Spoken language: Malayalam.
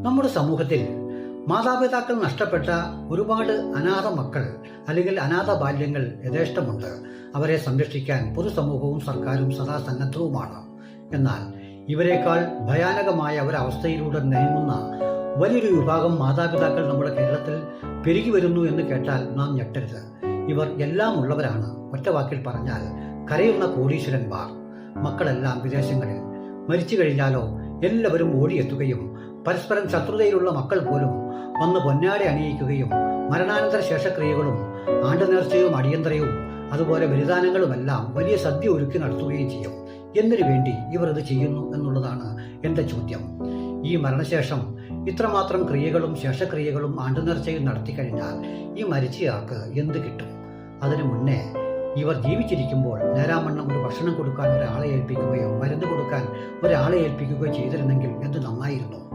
നമ്മുടെ സമൂഹത്തിൽ മാതാപിതാക്കൾ നഷ്ടപ്പെട്ട ഒരുപാട് അനാഥ മക്കൾ അല്ലെങ്കിൽ അനാഥ ബാല്യങ്ങൾ യഥേഷ്ടമുണ്ട്. അവരെ സംരക്ഷിക്കാൻ പൊതുസമൂഹവും സർക്കാരും സദാ സന്നദ്ധവുമാണ്. എന്നാൽ ഇവരെക്കാൾ ഭയാനകമായ ഒരവസ്ഥയിലൂടെ നീങ്ങുന്ന വലിയൊരു വിഭാഗം മാതാപിതാക്കൾ നമ്മുടെ കേരളത്തിൽ പെരുകി വരുന്നു എന്ന് കേട്ടാൽ നാം ഞെട്ടരുത്. ഇവർ എല്ലാം ഉള്ളവരാണ്. ഒറ്റ വാക്കിൽ പറഞ്ഞാൽ കരയുന്ന കോടീശ്വരന്മാർ. മക്കളെല്ലാം വിദേശങ്ങളിൽ. മരിച്ചു കഴിഞ്ഞാലോ എല്ലാവരും ഓടിയെത്തുകയും പരസ്പരം ശത്രുതയിലുള്ള മക്കൾ പോലും വന്ന് പൊന്നാട അണിയിക്കുകയും മരണാനന്തര ശേഷക്രിയകളും ആണ്ടുനേർച്ചയും അടിയന്തരവും അതുപോലെ ബലിദാനങ്ങളുമെല്ലാം വലിയ സദ്യ ഒരുക്കി നടത്തുകയും ചെയ്യും. എന്തിനു വേണ്ടി ഇവർ ഇത് ചെയ്യുന്നു എന്നുള്ളതാണ് എൻ്റെ ചോദ്യം. ഈ മരണശേഷം ഇത്രമാത്രം ക്രിയകളും ശേഷക്രിയകളും ആണ്ടുനേർച്ചയും നടത്തിക്കഴിഞ്ഞാൽ ഈ മരിച്ചയാൾക്ക് എന്ത് കിട്ടും? അതിനു മുന്നേ ഇവർ ജീവിച്ചിരിക്കുമ്പോൾ നേരാമണ്ണം ഒരു ഭക്ഷണം കൊടുക്കാൻ ഒരാളെ ഏൽപ്പിക്കുകയോ മരുന്ന് കൊടുക്കാൻ ഒരാളെ ഏൽപ്പിക്കുകയോ ചെയ്തിരുന്നെങ്കിൽ എന്ത് നന്നായിരുന്നു.